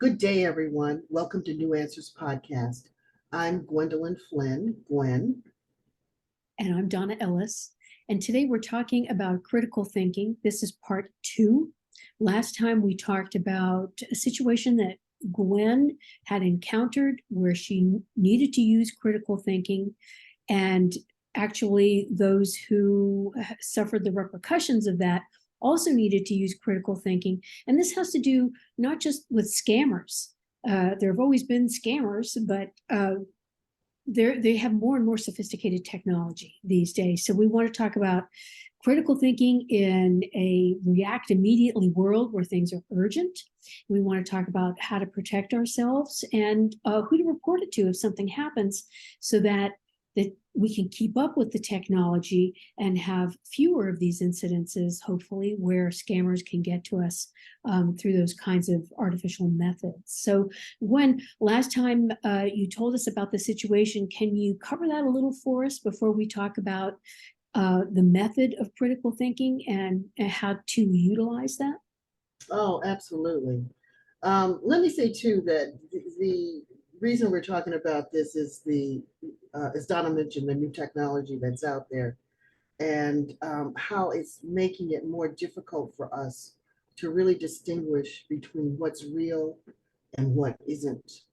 Good day, everyone. Welcome to New Answers Podcast. I'm Gwendolyn Flynn, Gwen. And I'm Donna Ellis. And today we're talking about critical thinking. This is part 2. Last time we talked about a situation that Gwen had encountered where she needed to use critical thinking, and actually those who suffered the repercussions of that also needed to use critical thinking. And this has to do not just with scammers. There have always been scammers, but they have more and more sophisticated technology these days. So we want to talk about critical thinking in a react immediately world where things are urgent. We want to talk about how to protect ourselves and who to report it to if something happens, so that we can keep up with the technology and have fewer of these incidences, hopefully, where scammers can get to us through those kinds of artificial methods. So Gwen, last time you told us about the situation. Can you cover that a little for us before we talk about the method of critical thinking and how to utilize that? Oh, absolutely. Let me say, too, that the reason we're talking about this is as Donna mentioned, the new technology that's out there, and how it's making it more difficult for us to really distinguish between what's real and what isn't,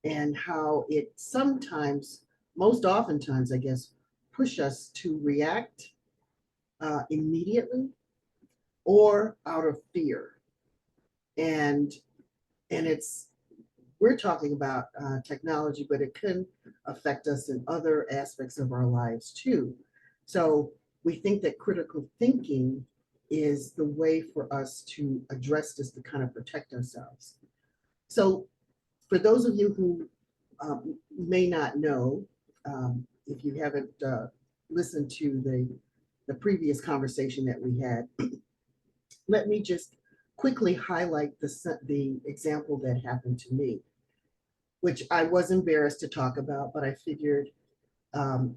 and how it sometimes, most oftentimes, I guess, push us to react immediately or out of fear. And it's we're talking about technology, but it can affect us in other aspects of our lives too. So we think that critical thinking is the way for us to address this, to kind of protect ourselves. So for those of you who may not know, if you haven't listened to the previous conversation that we had, let me just quickly highlight the example that happened to me, which I was embarrassed to talk about, but I figured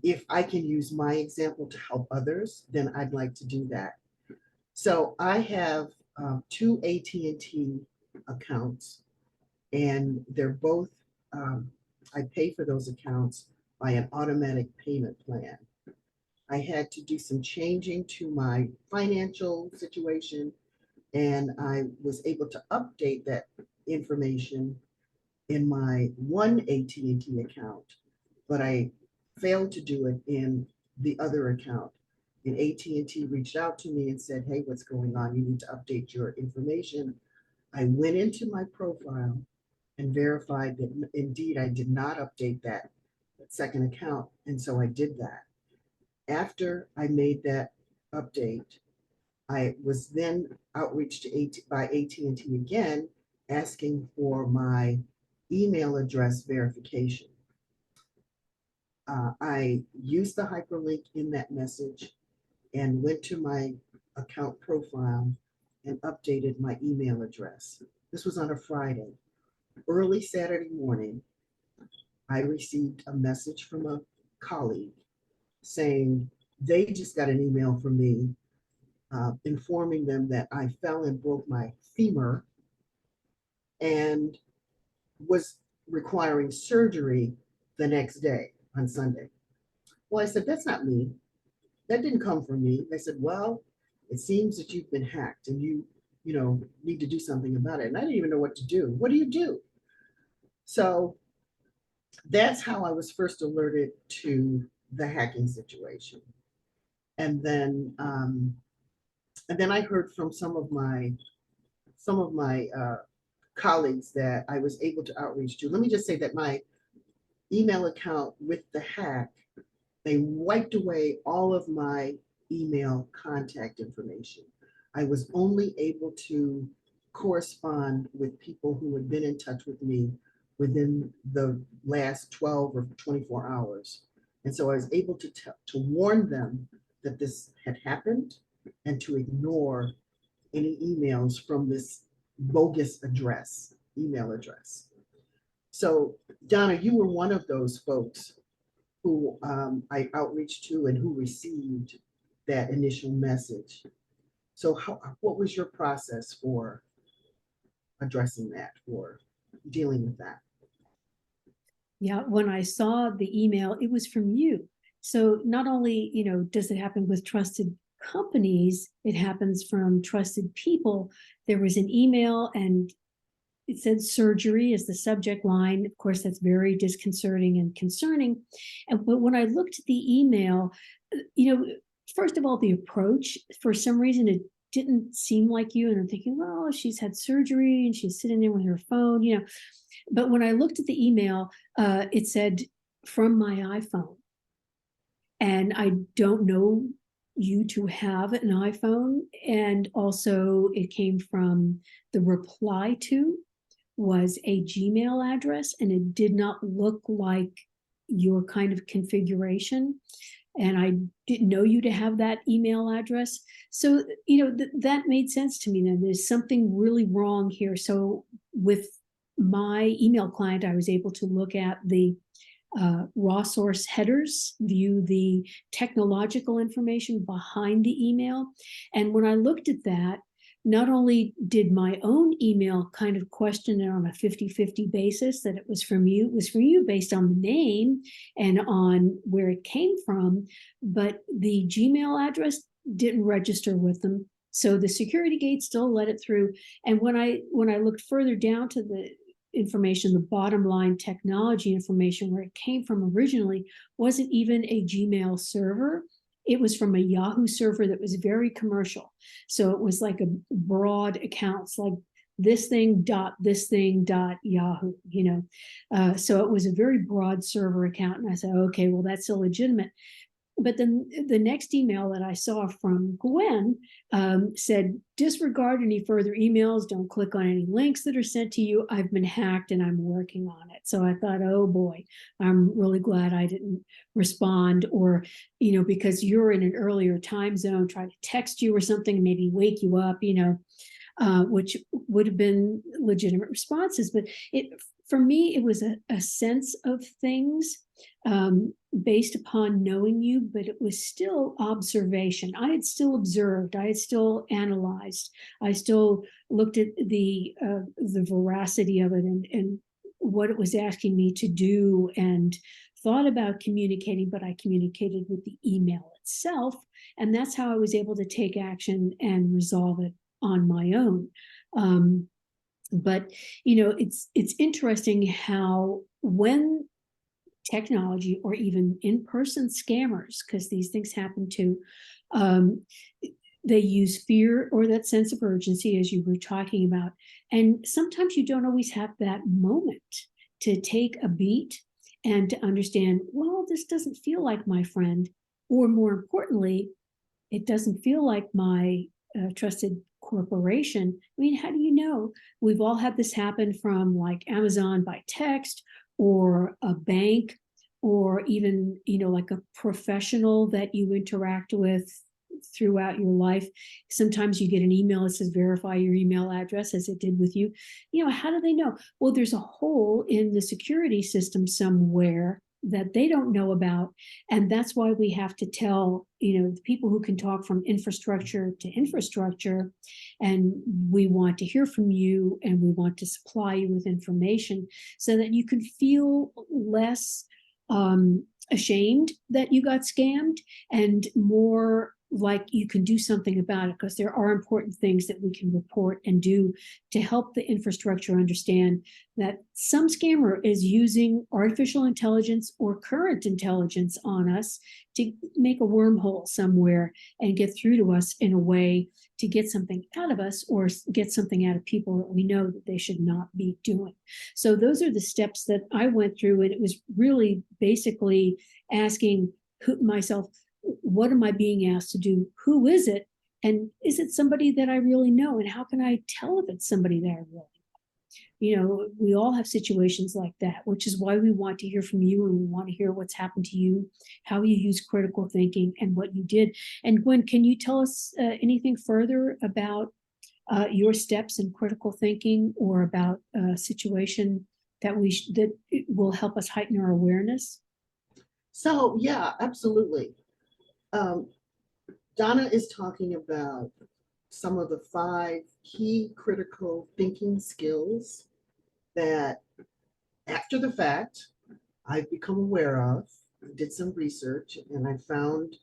if I can use my example to help others, then I'd like to do that. So I have two AT&T accounts, and they're both, I pay for those accounts by an automatic payment plan. I had to do some changing to my financial situation, and I was able to update that information in my one AT&T account, but I failed to do it in the other account. And AT&T reached out to me and said, "Hey, what's going on? You need to update your information." I went into my profile and verified that indeed I did not update that second account, and so I did that. After I made that update, I was then outreached by AT&T again, asking for my email address verification. I used the hyperlink in that message and went to my account profile and updated my email address. This was on a Friday. Early Saturday morning, I received a message from a colleague saying they just got an email from me informing them that I fell and broke my femur and was requiring surgery the next day on Sunday. Well, I said, "That's not me. That didn't come from me." They said, "Well, it seems that you've been hacked and you need to do something about it." And I didn't even know what to do. What do you do? So that's how I was first alerted to the hacking situation. And then I heard from some of my colleagues that I was able to outreach to. Let me just say that my email account with the hack, they wiped away all of my email contact information. I was only able to correspond with people who had been in touch with me within the last 12 or 24 hours. And so I was able to warn them that this had happened and to ignore any emails from this bogus email address. So Donna, you were one of those folks who I outreached to and who received that initial message. So what was your process for addressing that? dealing with that. Yeah, when I saw the email, it was from you. So not only, does it happen with trusted companies, it happens from trusted people. There was an email and it said surgery as the subject line. Of course, that's very disconcerting and concerning. But when I looked at the email, first of all, the approach, for some reason, it didn't seem like you. And I'm thinking, well, she's had surgery and she's sitting there with her phone. But when I looked at the email, it said from my iPhone. And I don't know you to have an iPhone. And also, it came from the reply to was a Gmail address, and it did not look like your kind of configuration. And I didn't know you to have that email address. So, that made sense to me then. There's something really wrong here. So with my email client, I was able to look at the raw source headers, view the technological information behind the email. And when I looked at that, not only did my own email kind of question it on a 50-50 basis that it was from you, based on the name and on where it came from, but the Gmail address didn't register with them. So the security gate still let it through. And when I looked further down to the information, the bottom line technology information, where it came from originally, wasn't even a Gmail server. It was from a Yahoo server that was very commercial. So it was like a broad accounts, like this thing dot Yahoo, so it was a very broad server account. And I said, okay, well, that's illegitimate. But then the next email that I saw from Gwen said, disregard any further emails. Don't click on any links that are sent to you. I've been hacked and I'm working on it. So I thought, oh boy, I'm really glad I didn't respond, or, because you're in an earlier time zone, try to text you or something, maybe wake you up, which would have been legitimate responses. But for me, it was a sense of things based upon knowing you, but it was still observation. I had still observed, I had still analyzed, I still looked at the veracity of it and what it was asking me to do, and thought about communicating, but I communicated with the email itself. And that's how I was able to take action and resolve it on my own. But it's interesting how when technology or even in-person scammers, because these things happen too, they use fear or that sense of urgency, as you were talking about. And sometimes you don't always have that moment to take a beat and to understand, well, this doesn't feel like my friend, or more importantly, it doesn't feel like my trusted corporation. I mean, how do you know? We've all had this happen from like Amazon by text, or a bank, or even, like a professional that you interact with throughout your life. Sometimes you get an email that says verify your email address, as it did with you. How do they know? Well, there's a hole in the security system somewhere that they don't know about. And that's why we have to tell, the people who can talk from infrastructure to infrastructure, and we want to hear from you, and we want to supply you with information so that you can feel less ashamed that you got scammed, and more like you can do something about it, because there are important things that we can report and do to help the infrastructure understand that some scammer is using artificial intelligence or current intelligence on us to make a wormhole somewhere and get through to us in a way to get something out of us, or get something out of people that we know that they should not be doing. So those are the steps that I went through, and it was really basically asking myself, what am I being asked to do? Who is it? And is it somebody that I really know? And how can I tell if it's somebody that I really know? We all have situations like that, which is why we want to hear from you, and we want to hear what's happened to you, how you use critical thinking, and what you did. And Gwen, can you tell us anything further about your steps in critical thinking, or about a situation that that will help us heighten our awareness? So yeah, absolutely. Donna is talking about some of the 5 key critical thinking skills that after the fact, I've become aware of, did some research, and I found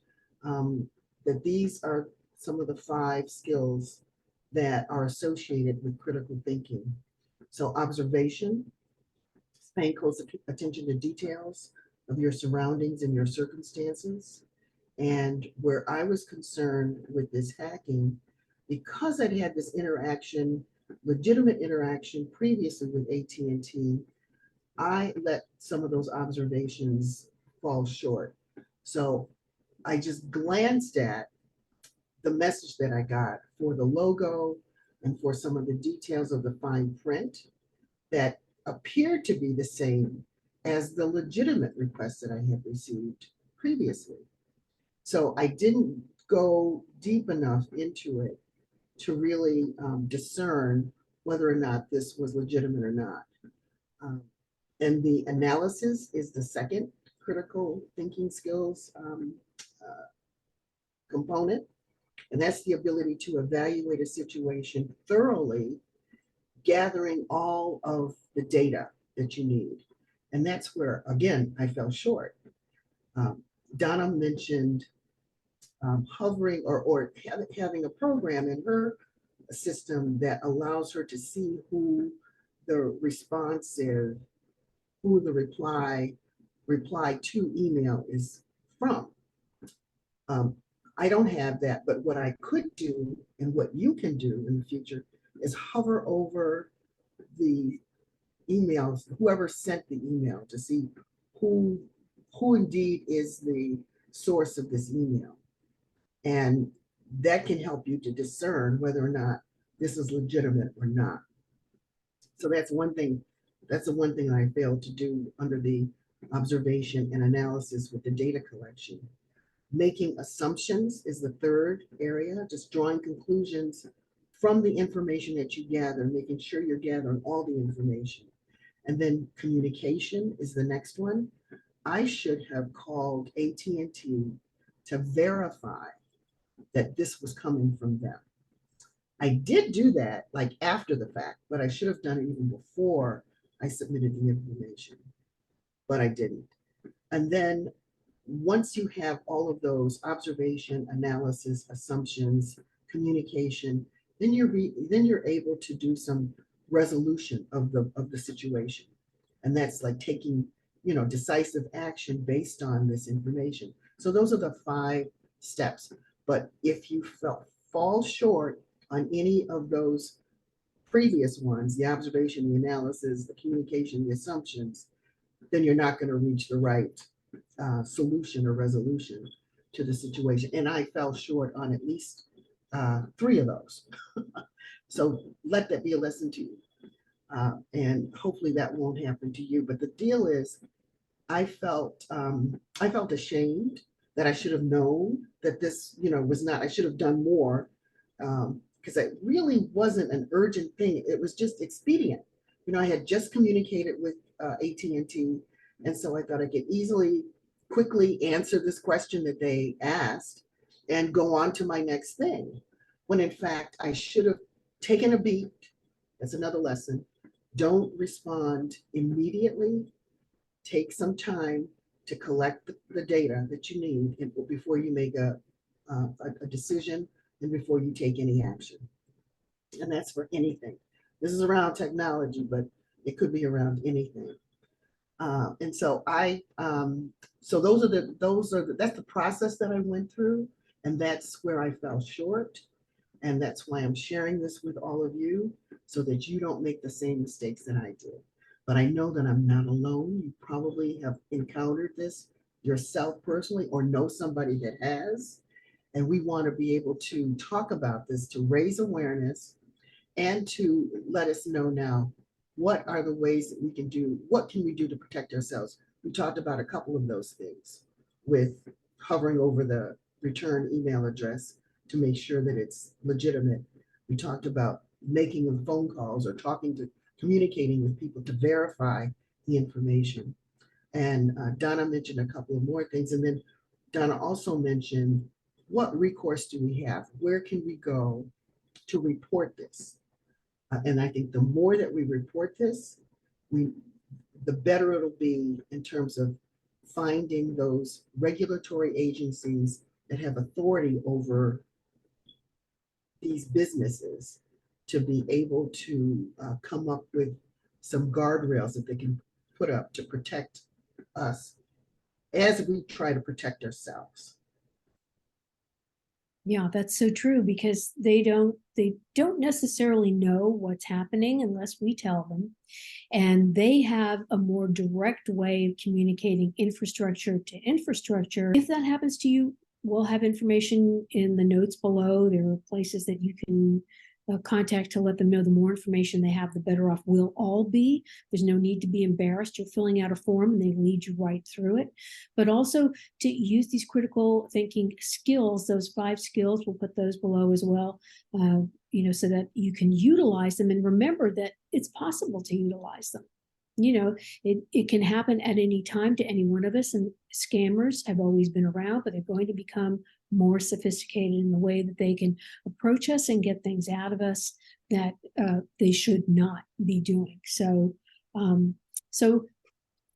that these are some of the 5 skills that are associated with critical thinking. So observation, paying close attention to details of your surroundings and your circumstances. And where I was concerned with this hacking, because I'd had this interaction, legitimate interaction previously with AT&T, I let some of those observations fall short. So I just glanced at the message that I got for the logo and for some of the details of the fine print that appeared to be the same as the legitimate requests that I had received previously. So I didn't go deep enough into it to really discern whether or not this was legitimate or not. Um, and the analysis is the second critical thinking skills uh, component. And that's the ability to evaluate a situation thoroughly, gathering all of the data that you need. And that's where, again, I fell short. Um, Donna mentioned hovering or having a program in her system that allows her to see who the responsive, who the reply to email is from. Um, I don't have that, but what I could do and what you can do in the future is hover over the emails, whoever sent the email, to see who who indeed is the source of this email. And that can help you to discern whether or not this is legitimate or not. So that's one thing. That's the one thing I failed to do under the observation and analysis with the data collection. Making assumptions is the third area, just drawing conclusions from the information that you gather, making sure you're gathering all the information. And then communication is the next one. I should have called AT&T to verify that this was coming from them. I did do that like after the fact, but I should have done it even before I submitted the information, but I didn't. And then once you have all of those observation, analysis, assumptions, communication, then you're able to do some resolution of the situation. And that's like taking, decisive action based on this information. So those are the 5 steps. But if you fall short on any of those previous ones, the observation, the analysis, the communication, the assumptions, then you're not going to reach the right solution or resolution to the situation. And I fell short on at least 3 of those. So let that be a lesson to you. And hopefully that won't happen to you. But the deal is, I felt ashamed that I should have known that this, was not, I should have done more, because it really wasn't an urgent thing. It was just expedient. I had just communicated with AT&T, and so I thought I could quickly answer this question that they asked and go on to my next thing. When in fact, I should have taken a beat. That's another lesson. Don't respond immediately. Take some time to collect the data that you need before you make a decision and before you take any action. And that's for anything. This is around technology, but it could be around anything. And so that's the process that I went through, and that's where I fell short. And that's why I'm sharing this with all of you, so that you don't make the same mistakes that I did. But I know that I'm not alone. You probably have encountered this yourself personally or know somebody that has. And we want to be able to talk about this, to raise awareness and to let us know now, what are the ways that we can do, what can we do to protect ourselves? We talked about a couple of those things with hovering over the return email address to make sure that it's legitimate. We talked about making phone calls or communicating with people to verify the information. And Donna mentioned a couple of more things. And then Donna also mentioned, what recourse do we have? Where can we go to report this? And I think the more that we report this, the better it'll be in terms of finding those regulatory agencies that have authority over these businesses to be able to come up with some guardrails that they can put up to protect us as we try to protect ourselves. Yeah, that's so true because they don't necessarily know what's happening unless we tell them. And they have a more direct way of communicating infrastructure to infrastructure. If that happens to you, we'll have information in the notes below. There are places that you can contact to let them know the more information they have, the better off we'll all be. There's no need to be embarrassed. You're filling out a form and they lead you right through it. But also to use these critical thinking skills, those 5 skills, we'll put those below as well, so that you can utilize them and remember that it's possible to utilize them. It can happen at any time to any one of us, and scammers have always been around, but they're going to become more sophisticated in the way that they can approach us and get things out of us that they should not be doing. So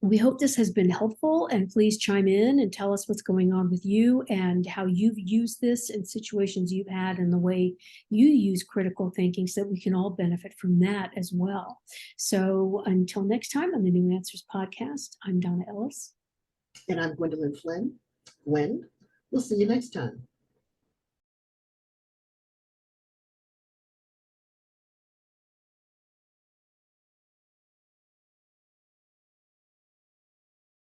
we hope this has been helpful, and please chime in and tell us what's going on with you and how you've used this in situations you've had and the way you use critical thinking so that we can all benefit from that as well. So until next time on the New Answers podcast, I'm Donna Ellis. And I'm Gwendolyn Flynn. Gwen, we'll see you next time.